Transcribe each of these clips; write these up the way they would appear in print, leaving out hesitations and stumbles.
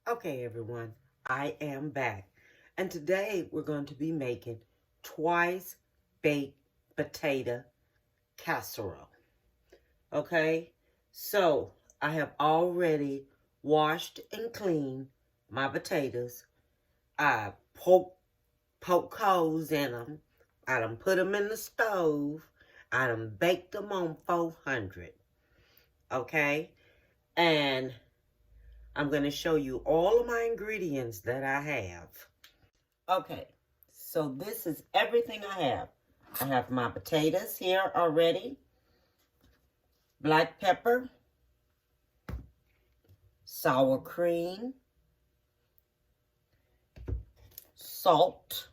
Okay, everyone, I am back. And today we're going to be making twice baked potato casserole. Okay, so I have already washed and cleaned my potatoes. I poke holes in them. I done put them in the stove. I done baked them on 400. Okay, and I'm going to show you all of my ingredients that I have. Okay, so this is everything I have. I have my potatoes here already, black pepper, sour cream, salt,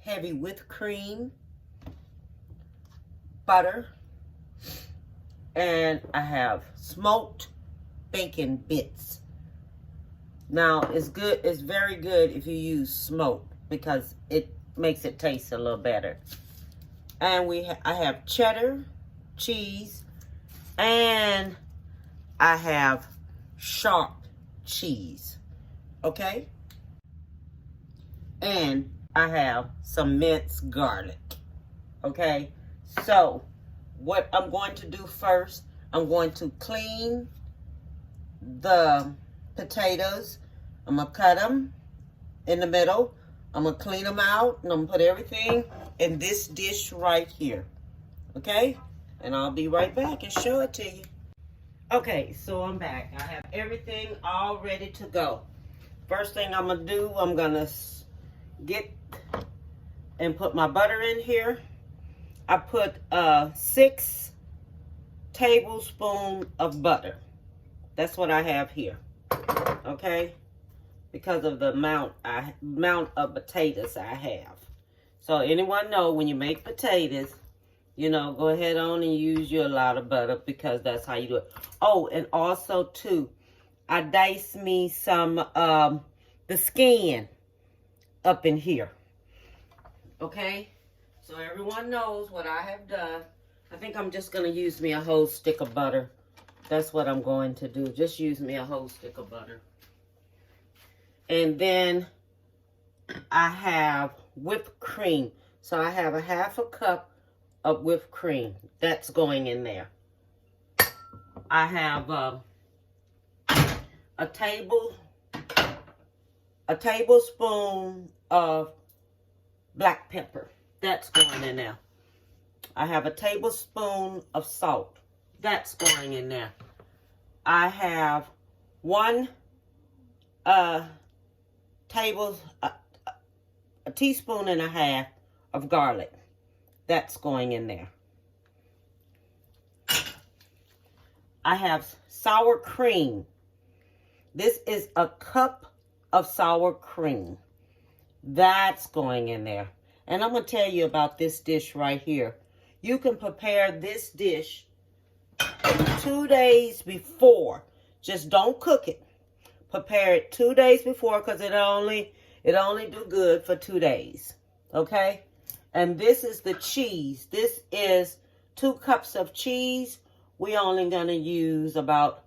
heavy whipped cream, butter, and I have smoked bacon bits. Now, it's very good if you use smoked because it makes it taste a little better. And I have cheddar cheese, and I have sharp cheese, okay? And I have some minced garlic, okay? So, what I'm going to do first, I'm going to clean the potatoes. I'm going to cut them in the middle. I'm going to clean them out, and I'm going to put everything in this dish right here, okay? And I'll be right back and show it to you. Okay, so I'm back. I have everything all ready to go. First thing I'm going to do, I'm going to get and put my butter in here. I put 6 tablespoons of butter. That's what I have here, okay? Because of the amount of potatoes I have. So anyone know when you make potatoes, you know, go ahead on and use your lot of butter because that's how you do it. Oh, and also too, I diced me some the skin up in here. Okay? So everyone knows what I have done. I think I'm just going to use me a whole stick of butter. That's what I'm going to do. Just use me a whole stick of butter. And then I have whipped cream. So I have a half a cup of whipped cream. That's going in there. I have a tablespoon of black pepper. That's going in there. I have a tablespoon of salt. That's going in there. I have 1 a teaspoon and a half of garlic. That's going in there. I have sour cream. This is a cup of sour cream. That's going in there. And I'm going to tell you about this dish right here. You can prepare this dish 2 days before. Just don't cook it. Prepare it 2 days before because it only do good for 2 days. Okay? And this is the cheese. This is 2 cups of cheese. We only gonna use about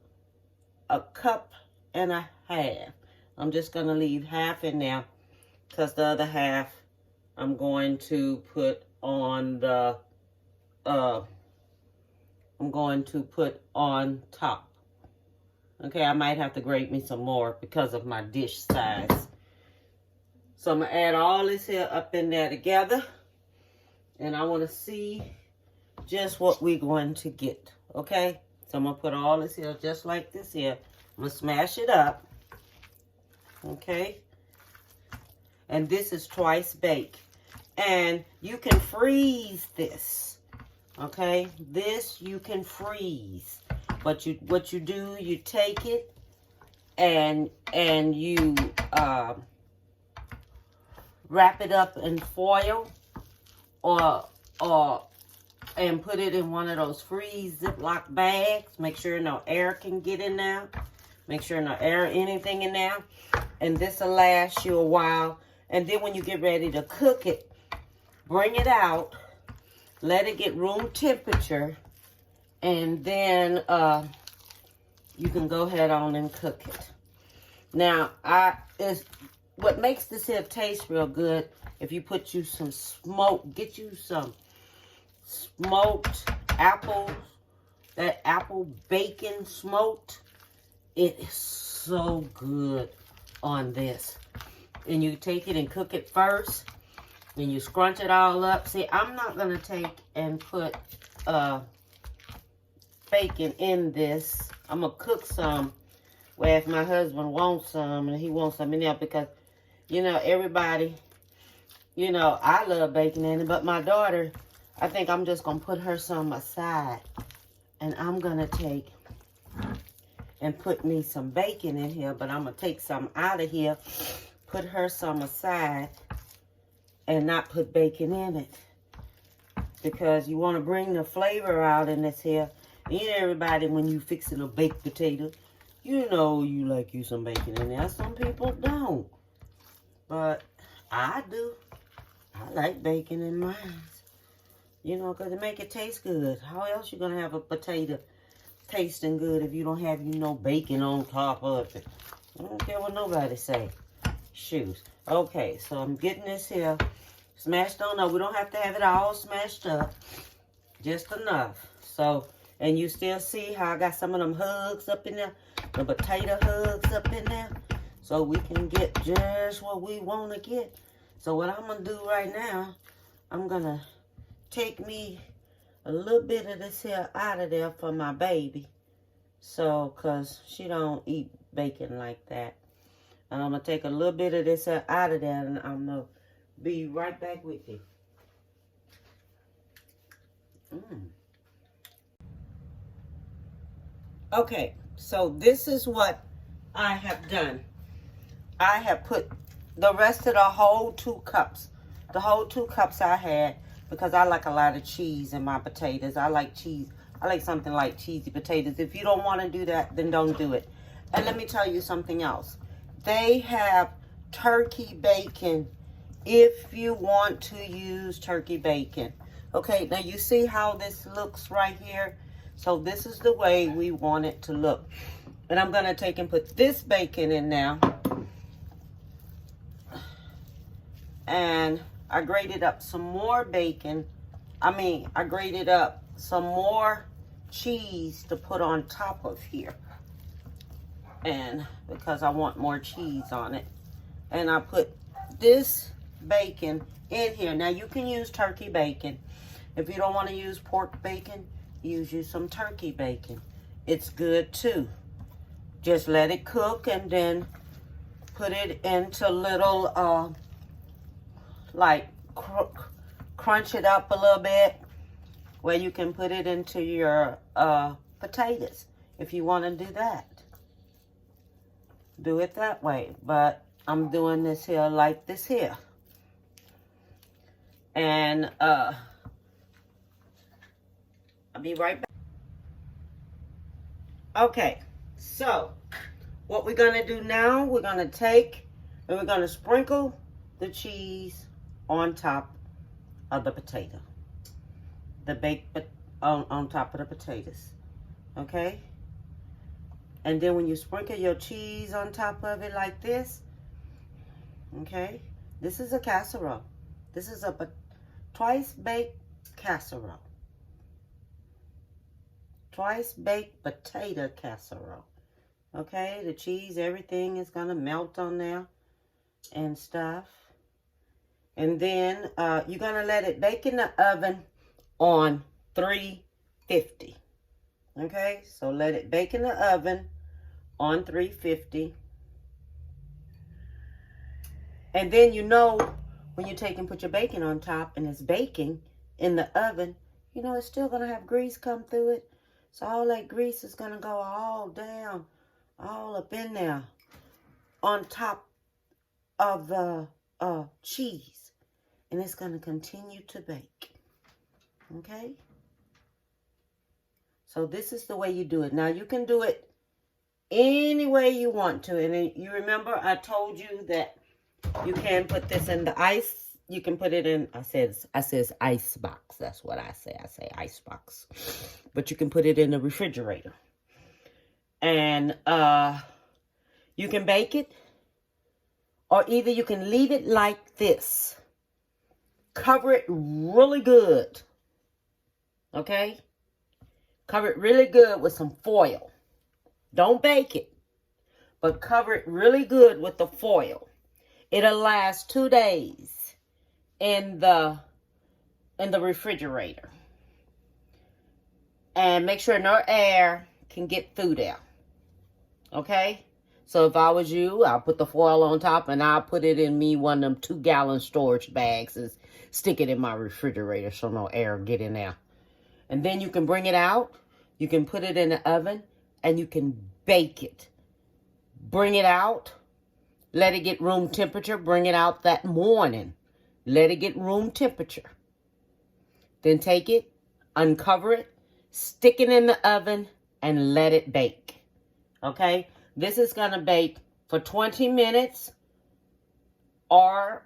a cup and a half. I'm just gonna leave half in there because the other half I'm going to put on the I'm going to put on top. Okay, I might have to grate me some more because of my dish size. So I'm going to add all this here up in there together. And I want to see just what we're going to get. Okay, so I'm going to put all this here just like this here. I'm going to smash it up. Okay. And this is twice baked. And you can freeze this. Okay, this you can freeze. But what you do, you take it and you wrap it up in foil and put it in one of those freeze Ziploc bags. Make sure no air can get in there. Make sure no air anything in there. And this will last you a while. And then when you get ready to cook it, bring it out. Let it get room temperature. And then you can go ahead on and cook it. Now, what makes this here taste real good, if you put you some get you some smoked apples, that apple bacon smoked. It is so good on this. And you take it and cook it first. And you scrunch it all up. See, I'm not going to take and put bacon in this. I'm going to cook some. Where if my husband wants some and he wants some in there. Because, you know, everybody, you know, I love bacon in it. But my daughter, I think I'm just going to put her some aside. And I'm going to take and put me some bacon in here. But I'm going to take some out of here. Put her some aside. And not put bacon in it. Because you want to bring the flavor out in this here. And everybody, when you fixing a baked potato, you know you like you some bacon in there. Some people don't. But I do. I like bacon in mine. You know, because it make it taste good. How else you going to have a potato tasting good if you don't have, you know, bacon on top of it? I don't care what nobody say. Shoes. Okay, so I'm getting this here smashed on up. We don't have to have it all smashed up. Just enough. So, and you still see how I got some of them hugs up in there? The potato hugs up in there. So we can get just what we want to get. So what I'm going to do right now, I'm going to take me a little bit of this here out of there for my baby. So, because she don't eat bacon like that. And I'm going to take a little bit of this out of there, and I'm going to be right back with you. Okay, so this is what I have done. I have put the rest of the whole 2 cups. The whole 2 cups I had, because I like a lot of cheese in my potatoes. I like cheese. I like something like cheesy potatoes. If you don't want to do that, then don't do it. And let me tell you something else. They have turkey bacon if you want to use turkey bacon. Okay, now you see how this looks right here? So this is the way we want it to look. And I'm going to take and put this bacon in now. And I grated up some more bacon. I grated up some more cheese to put on top of here. And because I want more cheese on it. And I put this bacon in here. Now you can use turkey bacon. If you don't want to use pork bacon, use you some turkey bacon. It's good too. Just let it cook and then put it into little, crunch it up a little bit where you can put it into your potatoes if you want to do that. Do it that way, but I'm doing this here like this here. And I'll be right back. Okay, so what we're going to do now, we're going to take and we're going to sprinkle the cheese on top of the potato. The baked on top of the potatoes. Okay? And then when you sprinkle your cheese on top of it like this, okay, this is a casserole. This is a twice baked casserole. Twice baked potato casserole. Okay, the cheese, everything is going to melt on there and stuff. And then you're going to let it bake in the oven on 350. Okay, so let it bake in the oven on 350. And then you know when you take and put your bacon on top and it's baking in the oven, you know it's still going to have grease come through it. So all that grease is going to go all down, all up in there on top of the cheese. And it's going to continue to bake. Okay? So this is the way you do it. Now you can do it any way you want to. And you remember I told you that you can put this in the ice. You can put it in, I says ice box. That's what I say. I say ice box. But you can put it in the refrigerator. And You can bake it, or either you can leave it like this. Cover it really good. Okay? Cover it really good with some foil. Don't bake it, but cover it really good with the foil. It'll last 2 days in the refrigerator. And make sure no air can get through there. Okay? So if I was you, I'll put the foil on top and I'll put it in me one of them 2-gallon storage bags and stick it in my refrigerator so no air get in there. And then you can bring it out. You can put it in the oven and you can bake it. Bring it out. Let it get room temperature. Bring it out that morning. Let it get room temperature. Then take it, uncover it, stick it in the oven, and let it bake. Okay? This is going to bake for 20 minutes or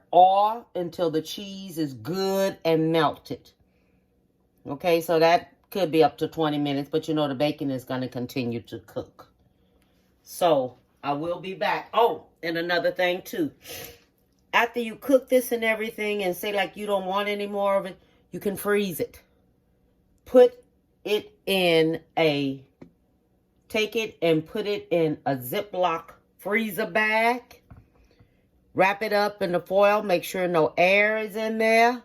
until the cheese is good and melted. Okay, so that could be up to 20 minutes, but you know the bacon is going to continue to cook. So, I will be back. Oh, and another thing too. After you cook this and everything and say like you don't want any more of it, you can freeze it. Put it in take it and put it in a Ziploc freezer bag. Wrap it up in the foil. Make sure no air is in there.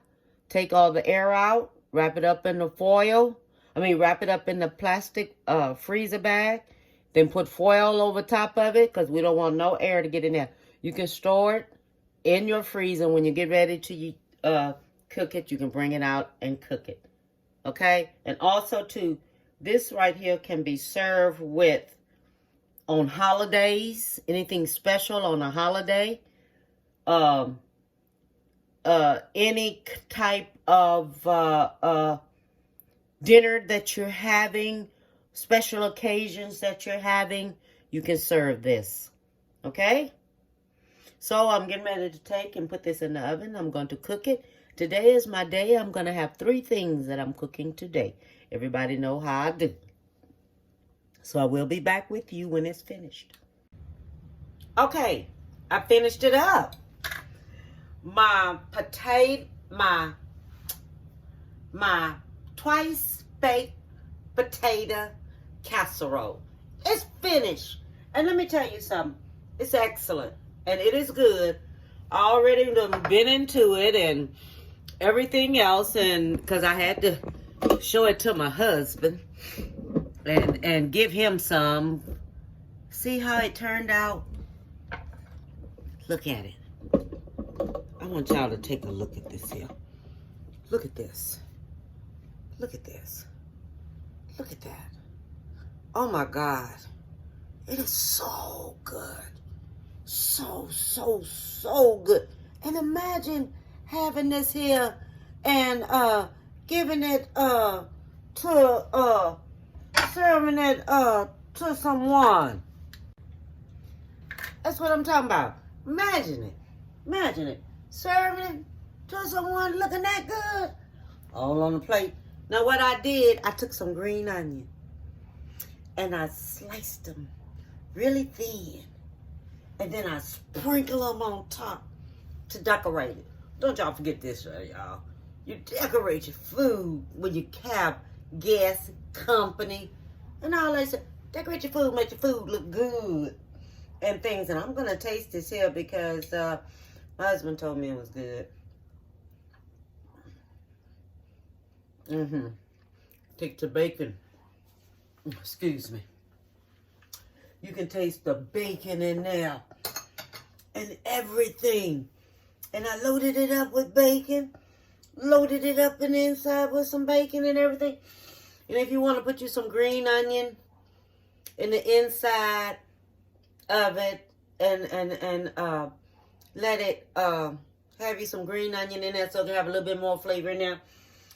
Take all the air out. Wrap it up in the foil. Wrap it up in the plastic freezer bag. Then put foil over top of it because we don't want no air to get in there. You can store it in your freezer. When you get ready to cook it, you can bring it out and cook it. Okay? And also, too, this right here can be served with, on holidays, anything special on a holiday. Any type of dinner that you're having, special occasions that you're having, you can serve this. Okay? So I'm getting ready to take and put this in the oven. I'm going to cook it. Today is my day. I'm going to have 3 things that I'm cooking today. Everybody know how I do. So I will be back with you when it's finished. Okay, I finished it up. My twice baked potato casserole. It's finished. And let me tell you something. It's excellent. And it is good. I already been into it and everything else. And because I had to show it to my husband and give him some. See how it turned out? Look at it. I want y'all to take a look at this here. Look at this. Look at this. Look at that. Oh my God. It is so good. So good. And imagine having this here and giving it serving it to someone. That's what I'm talking about. Imagine it. Imagine it. Serving it to someone looking that good. All on the plate. Now what I did, I took some green onion and I sliced them really thin. And then I sprinkle them on top to decorate it. Don't y'all forget this, y'all. You decorate your food when you have guests, company, and all that stuff. Decorate your food, make your food look good and things. And I'm going to taste this here because my husband told me it was good. Take the bacon. Excuse me. You can taste the bacon in there and everything. And I loaded it up with bacon. Loaded it up in the inside with some bacon and everything. And if you want to put you some green onion in the inside of it and let it have you some green onion in there so it can have a little bit more flavor in there.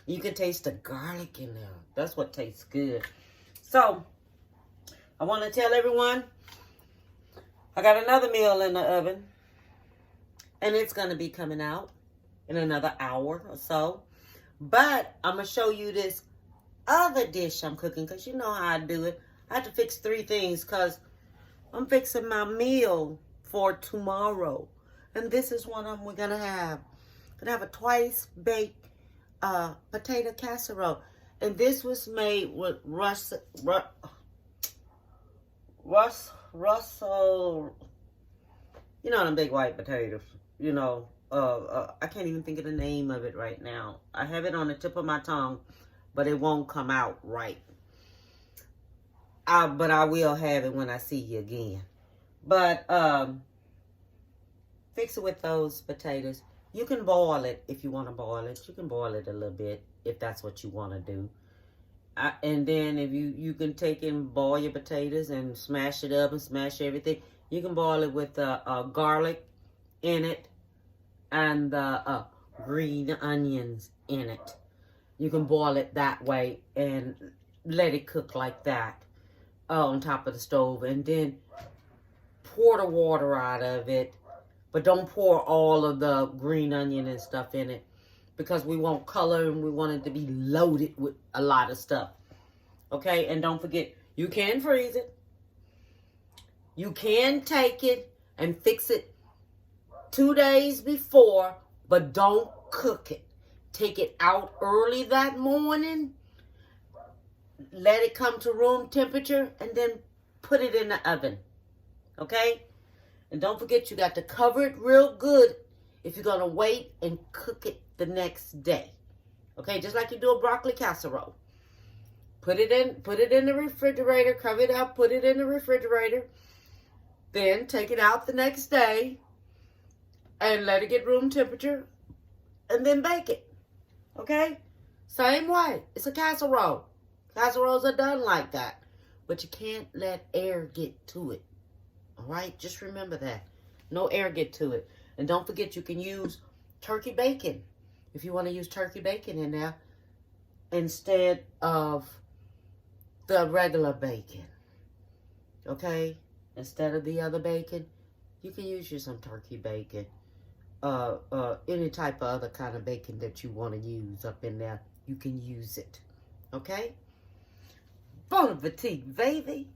You can taste the garlic in there. That's what tastes good. So, I want to tell everyone, I got another meal in the oven. And it's going to be coming out in another hour or so. But I'm going to show you this other dish I'm cooking because you know how I do it. I have to fix 3 things because I'm fixing my meal for tomorrow. And this is what we're going to have. Going to have a twice baked potato casserole. And this was made with Russell, you know, them big white potatoes. You know, I can't even think of the name of it right now. I have it on the tip of my tongue, but it won't come out right. But I will have it when I see you again. But fix it with those potatoes. You can boil it if you want to boil it. You can boil it a little bit if that's what you want to do. And then if you can take and boil your potatoes and smash it up and smash everything. You can boil it with garlic in it and the green onions in it. You can boil it that way and let it cook like that on top of the stove. And then pour the water out of it. But don't pour all of the green onion and stuff in it, because we want color and we want it to be loaded with a lot of stuff. Okay? And don't forget, you can freeze it. You can take it and fix it 2 days before, but don't cook it. Take it out early that morning. Let it come to room temperature and then put it in the oven. Okay? And don't forget, you got to cover it real good if you're going to wait and cook it the next day. Okay, just like you do a broccoli casserole. Put it in the refrigerator, cover it up, put it in the refrigerator. Then take it out the next day and let it get room temperature and then bake it. Okay? Same way. It's a casserole. Casseroles are done like that. But you can't let air get to it. All right, just remember that. No air get to it. And don't forget, you can use turkey bacon if you want to use turkey bacon in there instead of the regular bacon. Okay? Instead of the other bacon, you can use you some turkey bacon. Any type of other kind of bacon that you want to use up in there, you can use it. Okay? Bon appetit, baby.